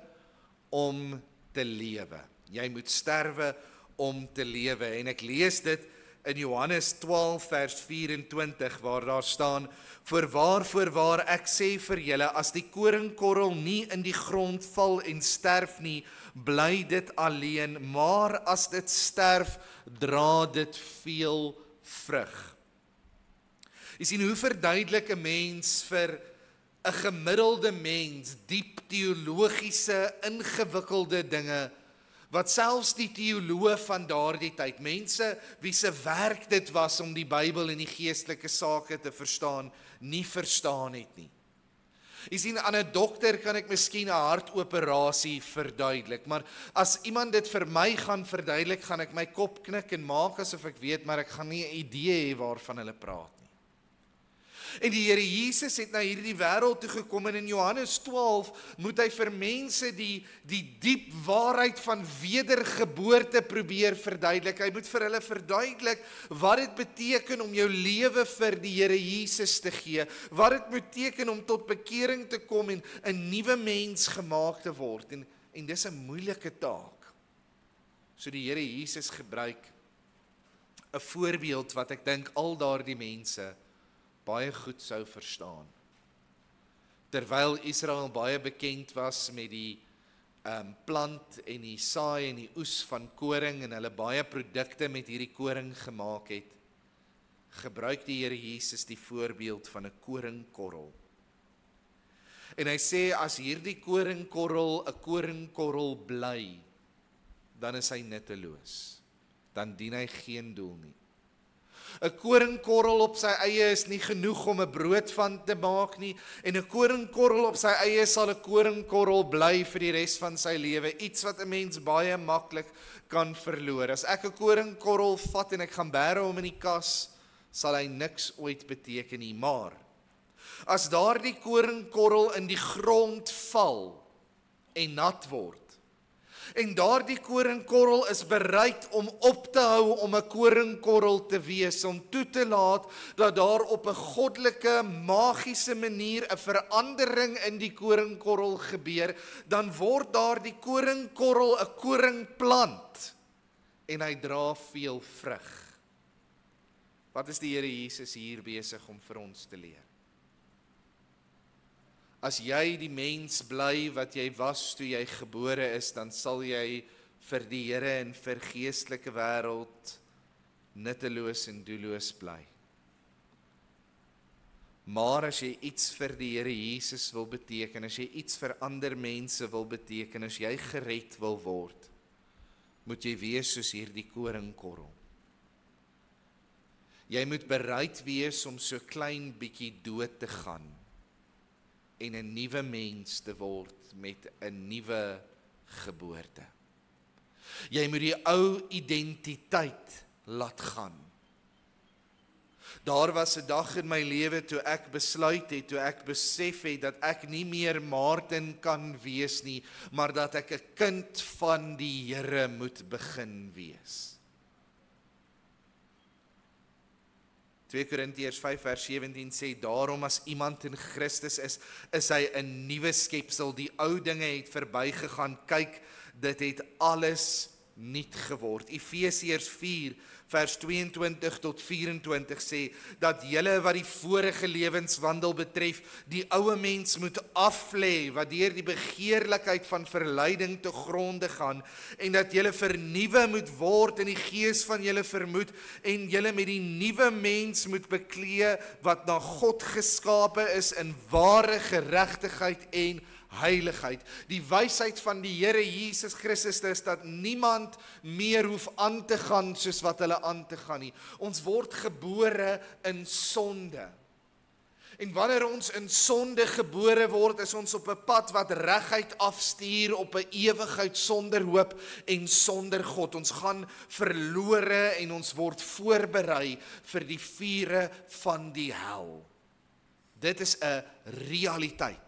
om te lewe. Jy moet sterwe om te lewe. En ek lees dit in Johannes 12 vers 24 waar daar staan: Voorwaar, ek sê vir julle, as die koringkorrel nie in die grond val en sterf nie, bly dit alleen, maar as dit sterf, dra dit veel vrug. Jy sien, hoe verduidelik 'n mens vir 'n gemiddelde mens diep teologiese, ingewikkelde dinge, wat selfs die teoloë van daardie tyd, mense wie se werk dit was om die Bybel en die geestelike sake te verstaan, nie verstaan het nie. Jy sien, aan 'n dokter kan ek miskien 'n hartoperasie verduidelik, maar as iemand dit vir my gaan verduidelik, gaan ek my kop knik en maak asof ek weet, maar ek gaan nie 'n idee hê waarvan hulle praat nie. En die Here Jesus het na hierdie wêreld toe gekom en in Johannes 12 moet hy vir mense die diep waarheid van wedergeboorte probeer verduidelik. Hy moet vir hulle verduidelik wat dit beteken om jou lewe vir die Here Jesus te gee, wat dit beteken om tot bekering te kom en 'n nuwe mens gemaak te word. En dis 'n moeilike taak. So die Here Jesus gebruik 'n voorbeeld wat ek dink al daardie mense baie goed sou verstaan. Terwyl Israel baie bekend was met die plant en die saai en die oes van koring en hulle baie produkte met hierdie koring gemaak het, gebruik die Here Jesus die voorbeeld van 'n koringkorrel. En hy sê as hierdie koringkorrel 'n koringkorrel bly, dan is hy nutteloos. Dan dien hy geen doel nie. 'n koringkorrel op sy eie is nie genoeg om 'n brood van te maak nie, en 'n koringkorrel op sy eie sal 'n koringkorrel bly vir die res van sy lewe, iets wat 'n mens baie maklik kan verloor. As ek 'n koringkorrel vat en ek gaan bære hom in die kas, sal hy niks ooit beteken nie, maar as daardie koringkorrel in die grond val en nat word, en daardie koringkorrel is bereid om op te hou om 'n koringkorrel te wees, om toe te laat dat daar op 'n goddelike, magiese manier 'n verandering in die koringkorrel gebeur, dan word daardie koringkorrel 'n koringplant en hy dra veel vrug. Wat is die Here Jesus hier besig om vir ons te leer? As jy die mens bly wat jy was toe jy gebore is, dan sal jy vir die Here en vir geestelike wêreld nutteloos en doelloos bly. Maar as jy iets vir die Here Jesus wil beteken, as jy iets vir ander mense wil beteken, as jy gered wil word, moet jy wees soos hierdie koringkorrel. Jy moet bereid wees om so klein bietjie dood te gaan en 'n nuwe mens te word met 'n nuwe geboorte. Jy moet die ou identiteit laat gaan. Daar was 'n dag in my lewe toe ek besluit het, toe ek besef het dat ek nie meer Martin kan wees nie, maar dat ek 'n kind van die Here moet begin wees. 2 Korintiërs 5 vers 17 sê, daarom as iemand in Christus is hy 'n nuwe skepsel, die ou dinge het verbygegaan, kyk, dit het alles nuut geword. Efesiërs 4 vers 22 tot 24 sê, dat julle wat die vorige lewenswandel betref, die oue mens moet aflê, wat deur die begeerlikheid van verleiding te gronde gaan, en dat julle vernuwe moet word in die gees van julle vermoed, en julle met die nuwe mens moet beklee, wat na God geskape is in ware geregtigheid en heiligheid. Die wysheid van die Here Jesus Christus is dat niemand meer hoef aan te gaan soos wat hulle aan te gaan nie. Ons word gebore in sonde. En wanneer ons in sonde gebore word, is ons op 'n pad wat reguit afstuur op 'n ewigheid sonder hoop en sonder God. Ons gaan verlore en ons word voorberei vir die vure van die hel. Dit is 'n realiteit.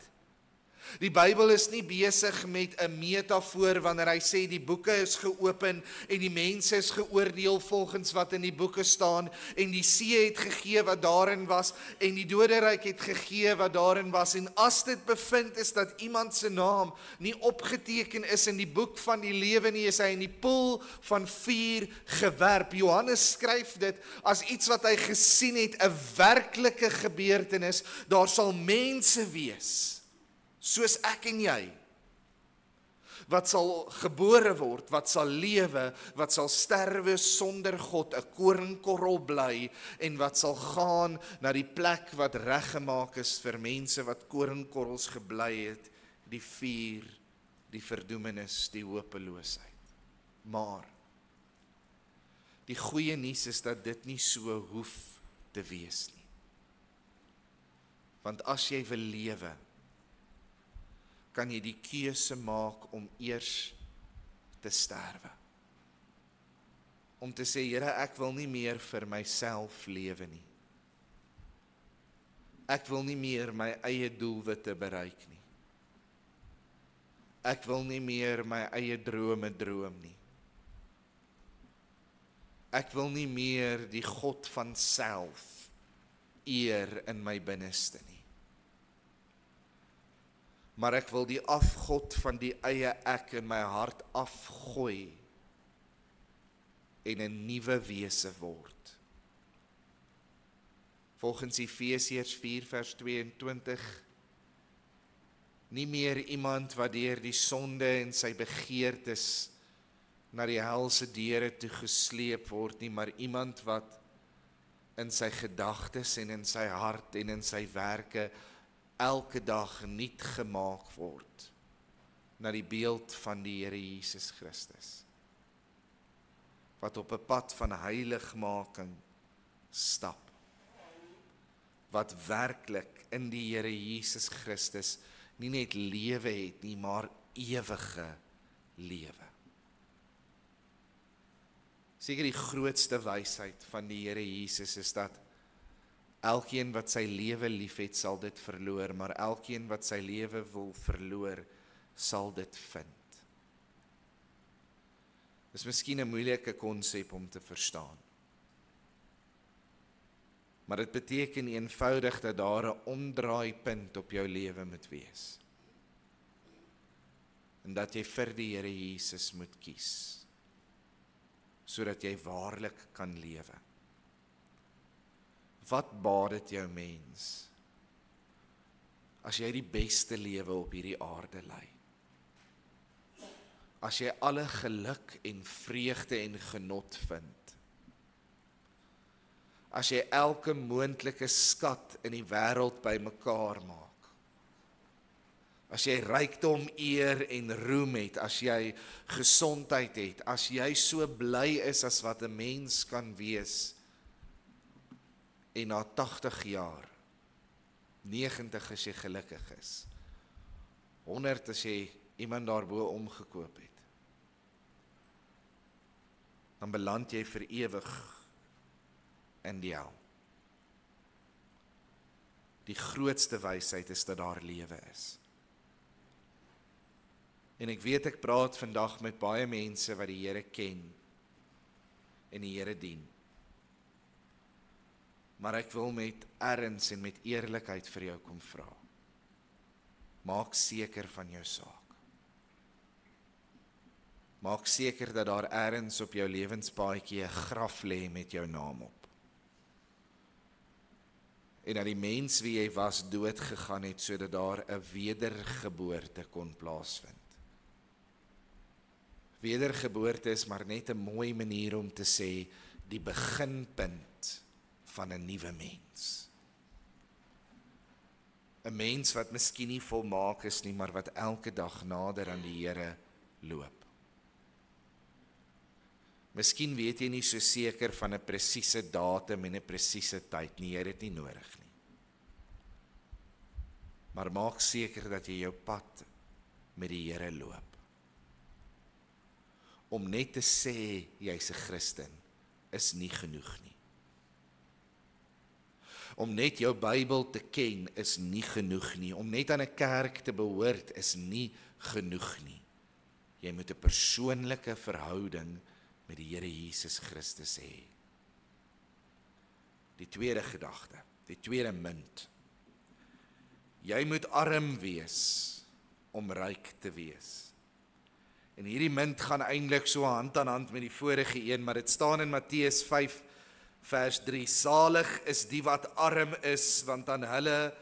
Die Bybel is nie besig met 'n metafoor wanneer hy sê die boeke is geopen en die mense is geoordeel volgens wat in die boeke staan en die see het gegee wat daarin was en die doderyk het gegee wat daarin was en as dit bevind is dat iemand se naam nie opgeteken is in die boek van die lewe nie, is hy in die poel van vuur gewerp. Johannes skryf dit as iets wat hy gesien het, 'n werklike gebeurtenis. Daar sal mense wees soos ek en jy, wat sal gebore word, wat sal lewe, wat sal sterwe sonder God, 'n koringkorrel bly, en wat sal gaan na die plek wat reggemaak is vir mense wat koringkorrels gebly het, die vuur, die verdoemenis, die hopeloosheid. Maar die goeie nuus is dat dit nie so hoef te wees nie. Want as jy wil lewe, kan jy die keuse maak om eers te sterwe. Om te sê, Here, ek wil nie meer vir myself lewe nie. Ek wil nie meer my eie doelwitte bereik nie. Ek wil nie meer my eie drome droom nie. Ek wil nie meer die God van self eer in my binneste nie. Maar ek wil die afgod van die eie ek in my hart afgooi en 'n nuwe wese word. Volgens Efesiërs 4 vers 22, nie meer iemand wat deur die sonde en sy begeertes na die helse deure toe gesleep word nie, maar iemand wat in sy gedagtes en in sy hart en in sy werke elke dag nuut gemaak word na die beeld van die Here Jesus Christus, wat op 'n pad van heiligmaking stap, wat werklik in die Here Jesus Christus nie net lewe het nie, maar ewige lewe. Seker die grootste wysheid van die Here Jesus is dat elkeen wat sy lewe liefhet, sal dit verloor, maar elkeen wat sy lewe wil verloor, sal dit vind. Dis miskien 'n moeilike konsep om te verstaan. Maar dit beteken eenvoudig dat daar 'n omdraaipunt op jou lewe moet wees. En dat jy vir die Here Jesus moet kies, sodat jy waarlik kan lewe. Wat baat dit jou mens, as jy die beste lewe op hierdie aarde lei? As jy alle geluk en vreugde en genot vind? As jy elke moontlike skat in die wêreld bymekaar maak? As jy rykdom, eer en roem het, as jy gesondheid het, as jy so bly is as wat 'n mens kan wees, en na 80 jaar, 90 as jy gelukkig is, 100 as jy iemand daarbo omgekoop het, dan beland jy vir ewig in die hel. Die grootste wysheid is dat daar lewe is. En ek weet ek praat vandag met baie mense wat die Here ken en die Here dien. Maar ek wil met erns en met eerlikheid vir jou kom vra. Maak seker van jou saak. Maak seker dat daar erns op jou lewenspaadjie 'n graf lê met jou naam op. En dat die mens wie jy was dood gegaan het, sodat daar 'n wedergeboorte kon plaasvind. Wedergeboorte is maar net 'n mooi manier om te sê, die beginpunt van 'n nuwe mens. 'n mens wat miskien nie volmaak is nie, maar wat elke dag nader aan die Here loop. Miskien weet jy nie so seker van 'n presiese datum en 'n presiese tyd nie, jy het dit nie nodig nie. Maar maak seker dat jy jou pad met die Here loop. Om net te sê jy's 'n Christen is nie genoeg nie. Om net jou Bybel te ken is nie genoeg nie. Om net aan 'n kerk te behoort is nie genoeg nie. Jy moet 'n persoonlike verhouding met die Here Jesus Christus hê. Die tweede gedagte, die tweede munt. Jy moet arm wees om ryk te wees. En hierdie munt gaan eintlik so hand aan hand met die vorige een, maar dit staan in Matteus 5 vers 3. Salig is die wat arm is, want aan hulle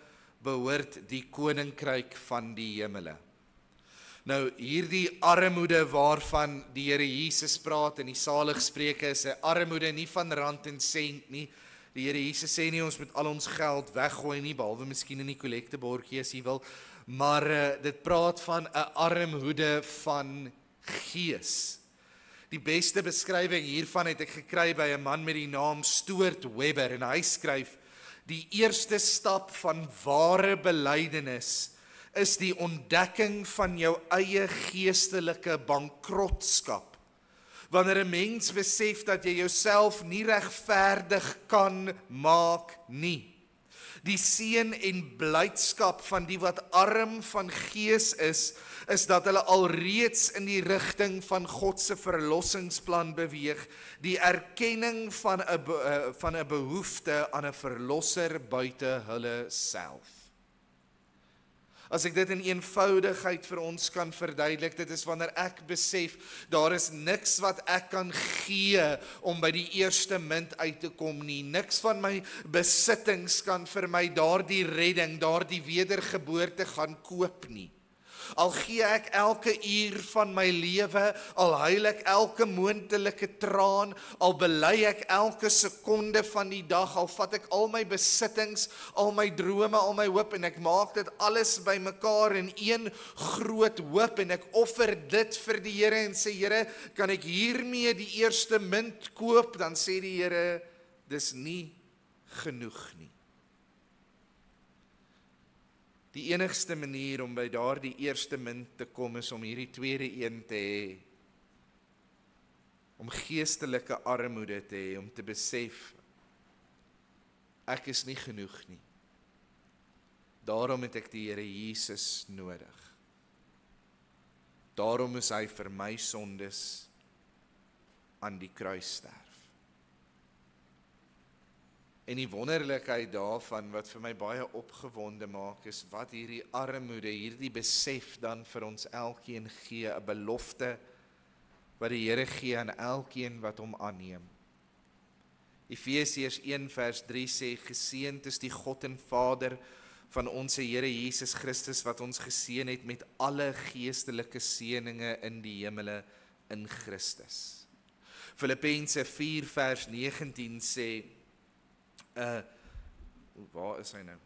behoort die koninkryk van die hemele. Nou, hierdie armoede waarvan die Here Jesus praat in die saligspreuke is 'n armoede nie van rand en sent nie. Die Here Jesus sê nie ons moet al ons geld weggooi nie, behalwe miskien in die kollektebordjie as jy wil, maar dit praat van 'n armoede van gees. Die beste beskrywing hiervan het ek gekry by 'n man met die naam Stuart Webber en hy skryf: die eerste stap van ware belydenis is die ontdekking van jou eie geestelike bankrotskap. Wanneer 'n mens besef dat jy jouself nie regverdig kan maak nie. Die seën en blydskap van die wat arm van gees is dat hulle alreeds in die rigting van God se verlossingsplan beweeg, die erkenning van 'n behoefte aan 'n verlosser buite hulle self. As ek dit in eenvoudigheid vir ons kan verduidelik, dit is wanneer ek besef, daar is niks wat ek kan gee om by die eerste munt uit te kom nie. Niks van my besittings kan vir my daardie redding, daardie wedergeboorte gaan koop nie. Al gee ek elke uur van my lewe, al huil ek elke moontlike traan, al bely ek elke sekonde van die dag, al vat ek al my besittings, al my drome, al my hoop en ek maak dit alles bymekaar in een groot hoop en ek offer dit vir die Here en sê, Here, kan ek hiermee die eerste munt koop? Dan sê die Here, dis nie genoeg nie. Die enigste manier om by daardie eerste munt te kom is om hierdie tweede een te hê. Om geestelike armoede te hê, om te besef, ek is nie genoeg nie. Daarom het ek die Here Jesus nodig. Daarom is hy vir my sondes aan die kruis sterf. En die wonderlikheid daarvan, wat vir my baie opgewonde maak, is wat hierdie armoede, hierdie besef dan vir ons elkeen gee, 'n belofte wat die Here gee aan elkeen wat hom aanneem. Efesiërs 1 vers 3 sê, geseënd is die God en Vader van ons Here Jesus Christus, wat ons geseën het met alle geestelike seëninge in die hemele in Christus. Filippense 4 vers 19 sê, waar is hy nou?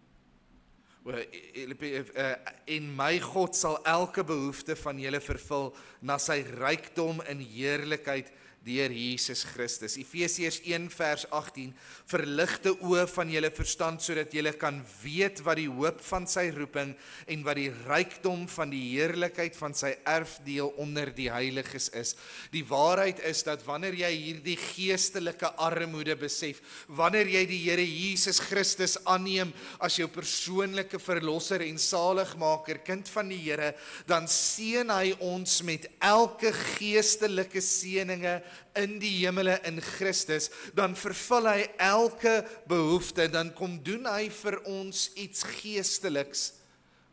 En my God sal elke behoefte van julle vervul na sy rykdom in heerlikheid deur Jesus Christus. Efesiërs 1 vers 18, verligte oë van julle verstand, sodat julle kan weet wat die hoop van sy roeping en wat die rykdom van die heerlikheid van sy erfdeel onder die heiliges is. Die waarheid is dat wanneer jy hierdie geestelike armoede besef, wanneer jy die Here Jesus Christus aanneem as jou persoonlike verlosser en saligmaker, kind van die Here, dan seën hy ons met elke geestelike seëninge in die hemele in Christus, dan vervul hy elke behoefte, dan kom doen hy vir ons iets geesteliks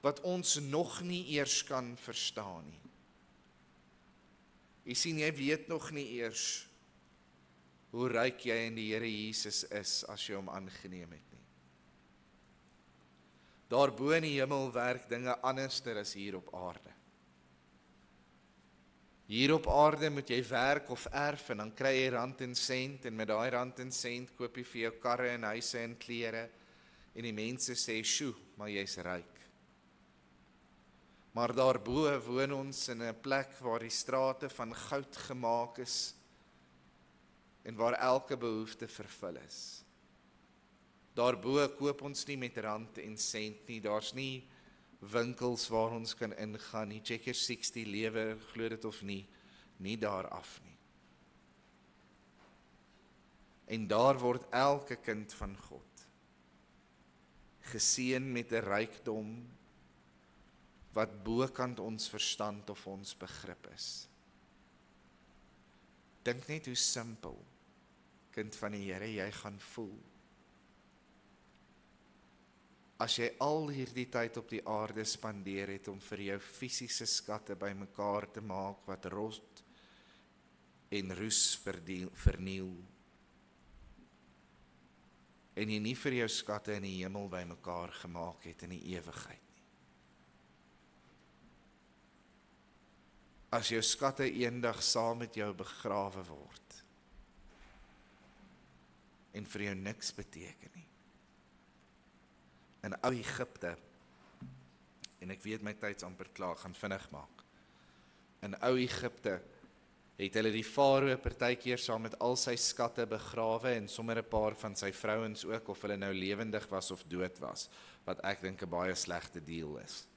wat ons nog nie eers kan verstaan nie. Jy sien, jy weet nog nie eers hoe ryk jy in die Here Jesus is as jy hom aangeneem het nie. Daarbo in die hemel werk dinge anderster as hier op aarde. Hier op aarde moet jy werk of erf en dan kry jy rand en sent en met daai rand en sent koop jy vir jou karre en huise en klere en die mense sê, "Sjoe, maar jy's ryk." Maar daarbo woon ons in 'n plek waar die strate van goud gemaak is en waar elke behoefte vervul is. Daarbo koop ons nie met rand en sent nie, daar's nie winkels waar ons kan ingaan nie, Checkers 60 lewe, glo dit of nie daar af nie. En daar word elke kind van God geseën met 'n rykdom wat bokant ons verstand of ons begrip is. Dink net hoe simpel, kind van die Here, jy gaan voel. As jy al hierdie tyd op die aarde spandeer het om vir jou fisiese skatte bymekaar te maak wat rot en roes verniel, en jy nie vir jou skatte in die hemel bymekaar gemaak het in die ewigheid nie. As jou skatte eendag saam met jou begrawe word en vir jou niks beteken nie. In ou Egipte, en ek weet my tyd's amper klaar, gaan vinnig maak. In ou Egipte het hulle die farao partykeer saam met al sy skatte begrawe en sommer 'n paar van sy vrouens ook, of hulle nou lewendig was of dood was, wat ek dink 'n baie slegte deal is.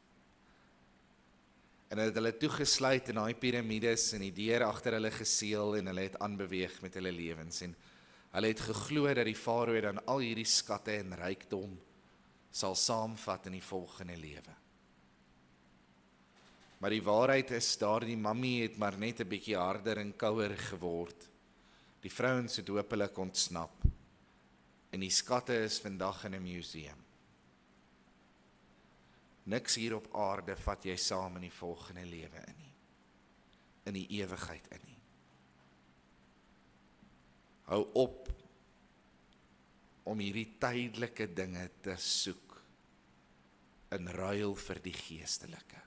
En hulle het toegesluit in daai piramides en die deur agter hulle geseël en hulle het aanbeweeg met hulle lewens en hulle het geglo dat die farao dan al hierdie skatte en rykdom sal saamvat in die volgende lewe. Maar die waarheid is, daardie mammie het maar net 'n bietjie harder en kouer geword. Die vrouens het hopelik ontsnap. En die skatte is vandag in 'n museum. Niks hier op aarde vat jy saam in die volgende lewe in nie. In die ewigheid in nie. Hou op om hierdie tydelike dinge te soek in ruil vir die geestelike.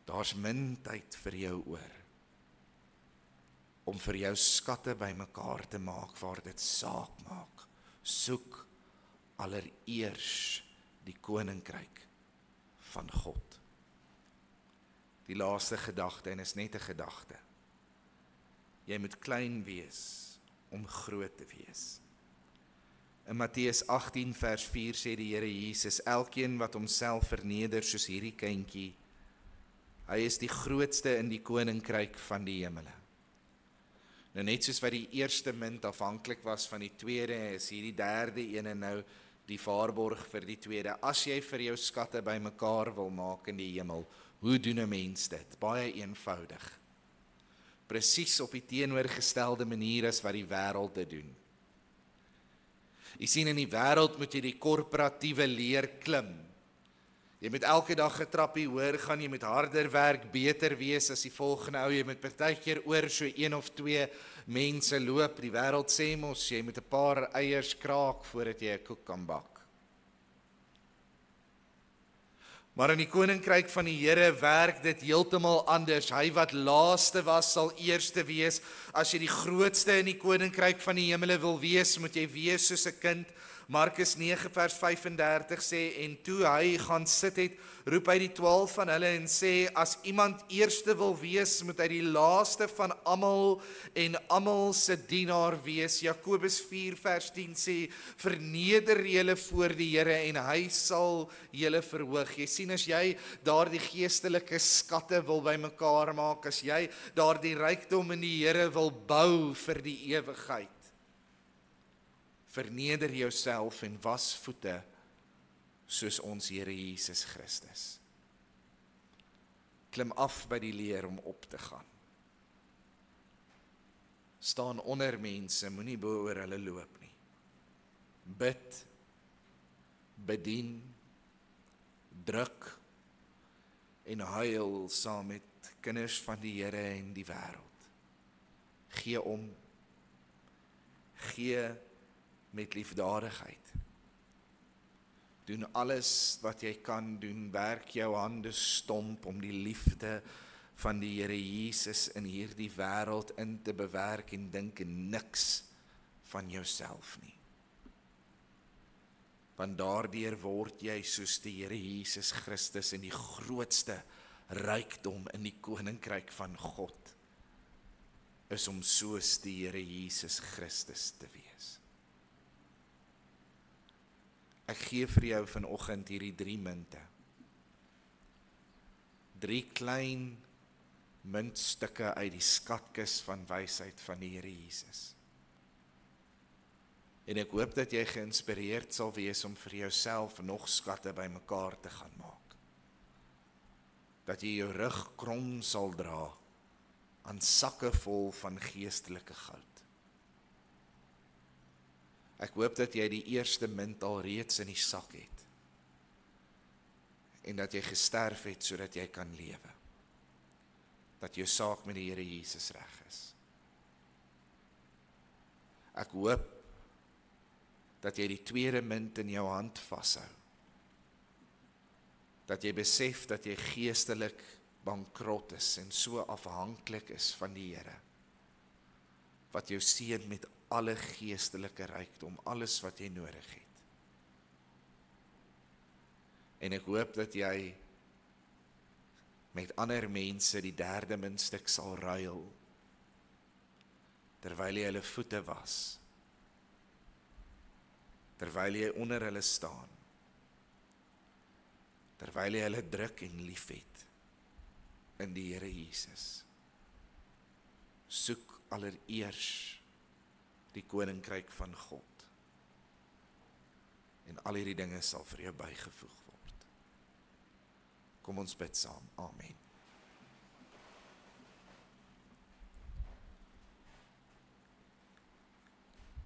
Daar's min tyd vir jou oor om vir jou skatte bymekaar te maak waar dit saak maak. Soek allereers die koninkryk van God. Die laaste gedagte, en is net 'n gedagte. Jy moet klein wees om groot te wees. In Matteus 18 vers 4 sê die Here Jesus, elkeen wat homself verneder soos hierdie kindjie, hy is die grootste in die koninkryk van die hemele. Nou net soos wat die eerste munt afhanklik was van die tweede, is hierdie derde ene nou die waarborg vir die tweede. As jy vir jou skatte bymekaar wil maak in die hemel, hoe doen 'n mens dit? Baie eenvoudig. Presies op die teenoorgestelde manier as wat die wêreld dit doen. Jy sien, in die wêreld moet jy die korporatiewe leer klim. Jy moet elke dag 'n trappie hoër gaan, jy moet harder werk, beter wees as die volgende ou, jy moet partykeer oor so 1 of 2 mense loop. Die wêreld sê mos, jy moet 'n paar eiers kraak voordat jy 'n koek kan bak. Maar in die koninkryk van die Here werk dit heeltemal anders. Hy wat laaste was, sal eerste wees. As jy die grootste in die koninkryk van die hemele wil wees, moet jy wees soos 'n kind. Markus 9 vers 35 sê, en toe hy gaan sit het, roep hy die 12 van hulle en sê, as iemand eerste wil wees, moet hy die laaste van almal en almal se dienaar wees. Jakobus 4 vers 10 sê, verneder julle voor die Here en hy sal julle verhoog. Jy sien, as jy daardie geestelike skatte wil bymekaar maak, as jy daardie rykdom in die Here wil bou vir die ewigheid, verneder jouself en was voete soos ons Here Jesus Christus. Klim af by die leer om op te gaan. Staan onder mense, moenie bo oor hulle loop nie. Bid, bedien, druk en huil saam met kinders van die Here en die wêreld. Gee om, gee met liefdadigheid. Doen alles wat jy kan doen, werk jou hande stomp om die liefde van die Here Jesus in hierdie wêreld in te bewerk en dink niks van jouself nie. Want daardeur word jy soos die Here Jesus Christus in die grootste rykdom in die koninkryk van God, is om soos die Here Jesus Christus te wees. Ek gee vir jou vanoggend hierdie 3 munte. 3 klein muntstukke uit die skatkis van wysheid van die Here Jesus. En ek hoop dat jy geïnspireerd sal wees om vir jouself nog skatte bymekaar te gaan maak. Dat jy jou rug krom sal dra aan sakke vol van geestelike goud. Ek hoop dat jy die eerste munt al reeds in die sak het. En dat jy gesterf het sodat jy kan lewe. Dat jou saak met die Here Jesus reg is. Ek hoop dat jy die tweede munt in jou hand vashou. Dat jy besef dat jy geestelik bankrot is en so afhanklik is van die Here. Wat jou seën met alle geestelike rykdom, alles wat jy nodig het. En ek hoop dat jy met ander mense die derde muntstuk sal ruil, terwyl jy hulle voete was, terwyl jy onder hulle staan, terwyl jy hulle druk en liefhet in die Here Jesus. Soek allereers die koninkryk van God. En al hierdie dinge sal vir jou bygevoeg word. Kom ons bid saam. Amen.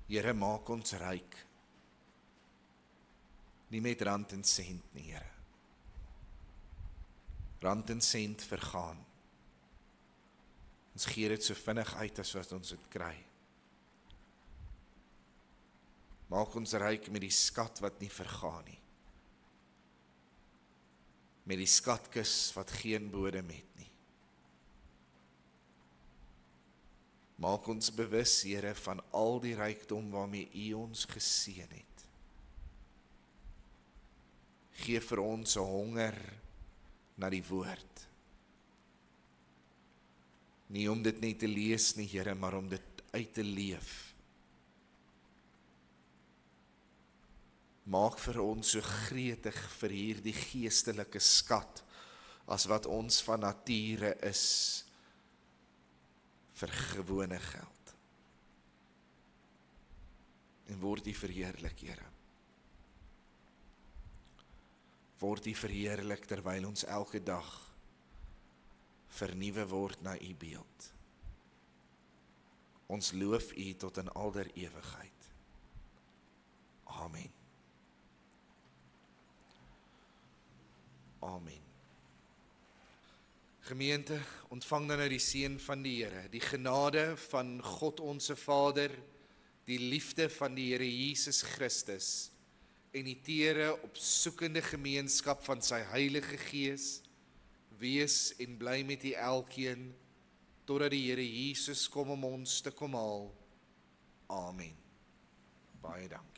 Here, maak ons ryk. Nie met rand en sent nie, Here. Rand en sent vergaan. Ons gee dit so vinnig uit as wat ons dit kry. Maak ons ryk met die skat wat nie vergaan nie. Met die skatkis wat geen bodem het nie. Maak ons bewus, Here, van al die rykdom waarmee U ons geseën het. Gee vir ons 'n honger na die woord. Nie om dit net te lees nie, Here, maar om dit uit te leef. Maak vir ons so gretig vir hierdie geestelike skat, as wat ons van nature is, vir gewone geld. En word U verheerlik, Here. Word U verheerlik terwyl ons elke dag vernuwe word na U beeld. Ons loof U tot in alder ewigheid. Amen. Amen. Gemeente, ontvang dan nou die seën van die Here, die genade van God onse Vader, die liefde van die Here Jesus Christus en die teere opsoekende gemeenskap van sy Heilige Gees, wees en bly met u elkeen, totdat die Here Jesus kom om ons te kom haal. Amen. Baie dankie.